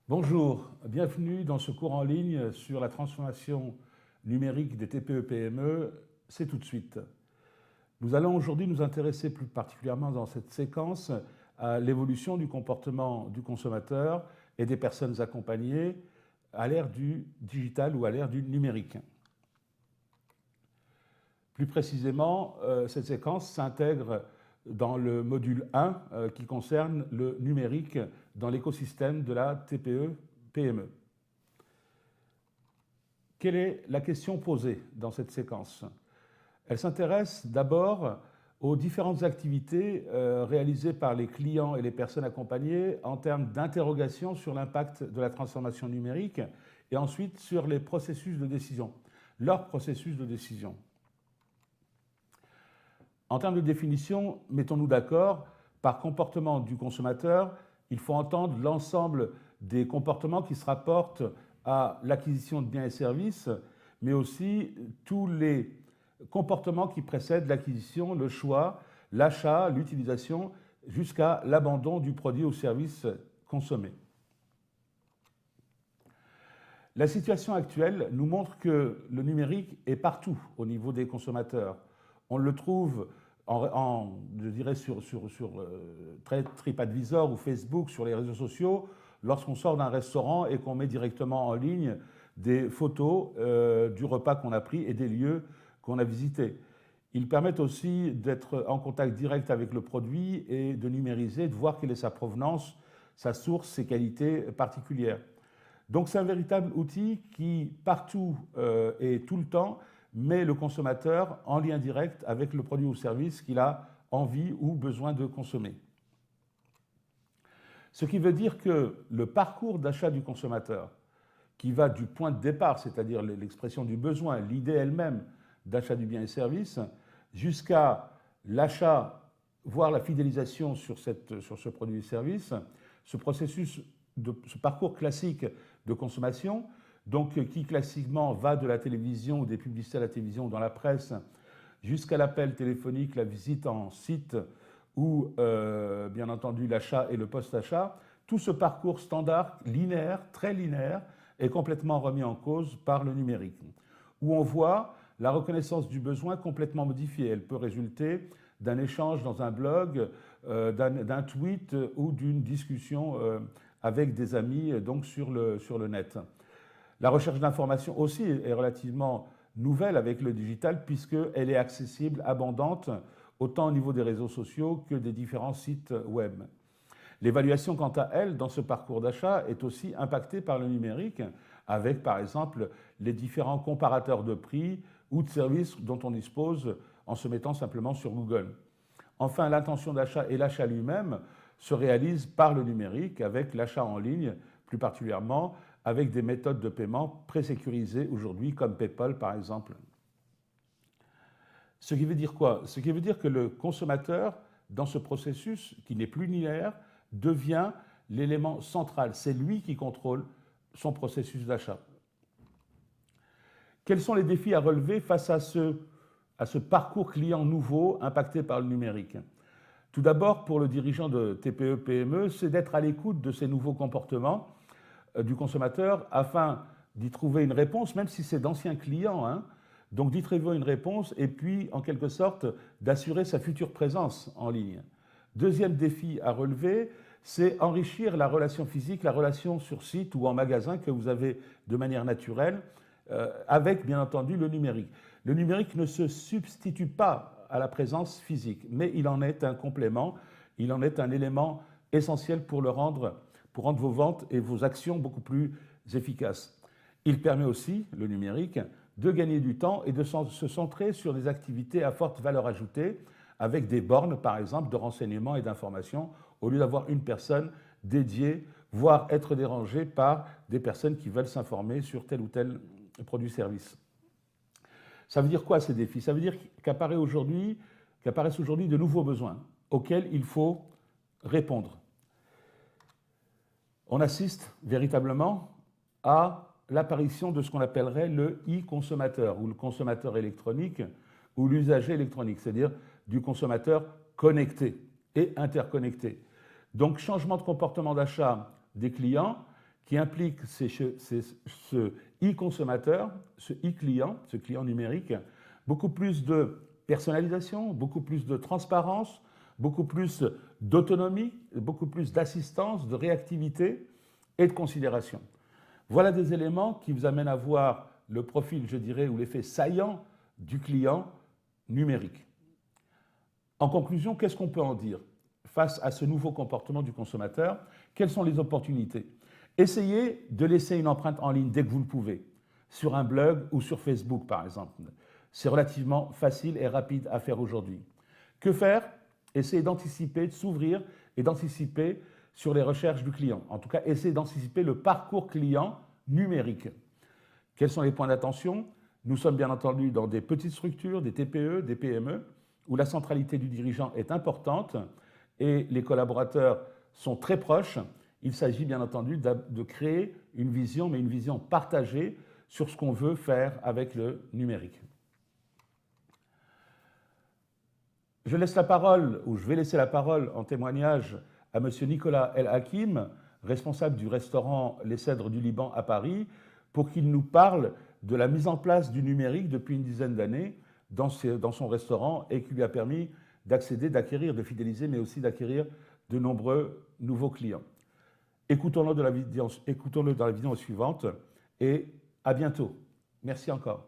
Bonjour, bienvenue dans ce cours en ligne sur la transformation numérique des TPE-PME. C'est tout de suite. Nous allons aujourd'hui nous intéresser plus particulièrement dans cette séquence à l'évolution du comportement du consommateur et des personnes accompagnées à l'ère du digital ou à l'ère du numérique. Plus précisément, cette séquence s'intègre dans le module 1 qui concerne le numérique dans l'écosystème de la TPE-PME. Quelle est la question posée dans cette séquence? Elle s'intéresse d'abord aux différentes activités réalisées par les clients et les personnes accompagnées en termes d'interrogation sur l'impact de la transformation numérique et ensuite sur les processus de décision, leur processus de décision. En termes de définition, mettons-nous d'accord, par comportement du consommateur, il faut entendre l'ensemble des comportements qui se rapportent à l'acquisition de biens et services, mais aussi tous les comportements qui précèdent l'acquisition, le choix, l'achat, l'utilisation, jusqu'à l'abandon du produit ou service consommé. La situation actuelle nous montre que le numérique est partout au niveau des consommateurs. On le trouve, je dirais, sur TripAdvisor ou Facebook, sur les réseaux sociaux, lorsqu'on sort d'un restaurant et qu'on met directement en ligne des photos du repas qu'on a pris et des lieux qu'on a visités. Ils permettent aussi d'être en contact direct avec le produit et de numériser, de voir quelle est sa provenance, sa source, ses qualités particulières. Donc c'est un véritable outil qui, partout et tout le temps, met le consommateur en lien direct avec le produit ou service qu'il a envie ou besoin de consommer. Ce qui veut dire que le parcours d'achat du consommateur, qui va du point de départ, c'est-à-dire l'expression du besoin, l'idée elle-même d'achat du bien et service, jusqu'à l'achat, voire la fidélisation sur ce produit ou service, ce processus, ce parcours classique de consommation, donc qui classiquement va de la télévision ou des publicités à la télévision ou dans la presse jusqu'à l'appel téléphonique, la visite en site ou bien entendu l'achat et le post-achat, tout ce parcours standard, linéaire, très linéaire, est complètement remis en cause par le numérique, où on voit la reconnaissance du besoin complètement modifiée. Elle peut résulter d'un échange dans un blog, d'un tweet ou d'une discussion avec des amis donc sur le net. La recherche d'information aussi est relativement nouvelle avec le digital puisqu'elle est accessible, abondante, autant au niveau des réseaux sociaux que des différents sites web. L'évaluation, quant à elle, dans ce parcours d'achat, est aussi impactée par le numérique, avec par exemple les différents comparateurs de prix ou de services dont on dispose en se mettant simplement sur Google. Enfin, l'intention d'achat et l'achat lui-même se réalisent par le numérique, avec l'achat en ligne, plus particulièrement, avec des méthodes de paiement présécurisées aujourd'hui, comme PayPal par exemple. Ce qui veut dire quoi? Ce qui veut dire que le consommateur, dans ce processus qui n'est plus linéaire, devient l'élément central. C'est lui qui contrôle son processus d'achat. Quels sont les défis à relever face à ce parcours client nouveau impacté par le numérique? Tout d'abord, pour le dirigeant de TPE-PME, c'est d'être à l'écoute de ces nouveaux comportements du consommateur afin d'y trouver une réponse, même si c'est d'anciens clients, donc d'y trouver une réponse et puis, en quelque sorte, d'assurer sa future présence en ligne. Deuxième défi à relever, c'est enrichir la relation physique, la relation sur site ou en magasin que vous avez de manière naturelle, avec, bien entendu, le numérique. Le numérique ne se substitue pas à la présence physique, mais il en est un complément, il en est un élément essentiel pour rendre vos ventes et vos actions beaucoup plus efficaces. Il permet aussi, le numérique, de gagner du temps et de se centrer sur des activités à forte valeur ajoutée, avec des bornes, par exemple, de renseignements et d'informations, au lieu d'avoir une personne dédiée, voire être dérangée par des personnes qui veulent s'informer sur tel ou tel produit-service. Ça veut dire quoi ces défis? Ça veut dire qu'apparaissent aujourd'hui de nouveaux besoins auxquels il faut répondre. On assiste véritablement à l'apparition de ce qu'on appellerait le e-consommateur ou le consommateur électronique ou l'usager électronique, c'est-à-dire du consommateur connecté et interconnecté. Donc changement de comportement d'achat des clients qui implique ce e-consommateur, ce e-client, ce client numérique, beaucoup plus de personnalisation, beaucoup plus de transparence, beaucoup plus d'autonomie, beaucoup plus d'assistance, de réactivité et de considération. Voilà des éléments qui vous amènent à voir le profil, je dirais, ou l'effet saillant du client numérique. En conclusion, qu'est-ce qu'on peut en dire face à ce nouveau comportement du consommateur? Quelles sont les opportunités? Essayez de laisser une empreinte en ligne dès que vous le pouvez, sur un blog ou sur Facebook par exemple. C'est relativement facile et rapide à faire aujourd'hui. Que faire? Essayez d'anticiper, de s'ouvrir et d'anticiper sur les recherches du client. En tout cas, essayez d'anticiper le parcours client numérique. Quels sont les points d'attention? Nous sommes bien entendu dans des petites structures, des TPE, des PME, où la centralité du dirigeant est importante et les collaborateurs sont très proches. Il s'agit bien entendu de créer une vision, mais une vision partagée sur ce qu'on veut faire avec le numérique. Je laisse la parole, ou je vais laisser la parole en témoignage à M. Nicolas El Hakim, responsable du restaurant Les Cèdres du Liban à Paris, pour qu'il nous parle de la mise en place du numérique depuis une dizaine d'années dans son restaurant et qui lui a permis d'accéder, d'acquérir, de fidéliser, mais aussi d'acquérir de nombreux nouveaux clients. Écoutons-le dans la vidéo suivante et à bientôt. Merci encore.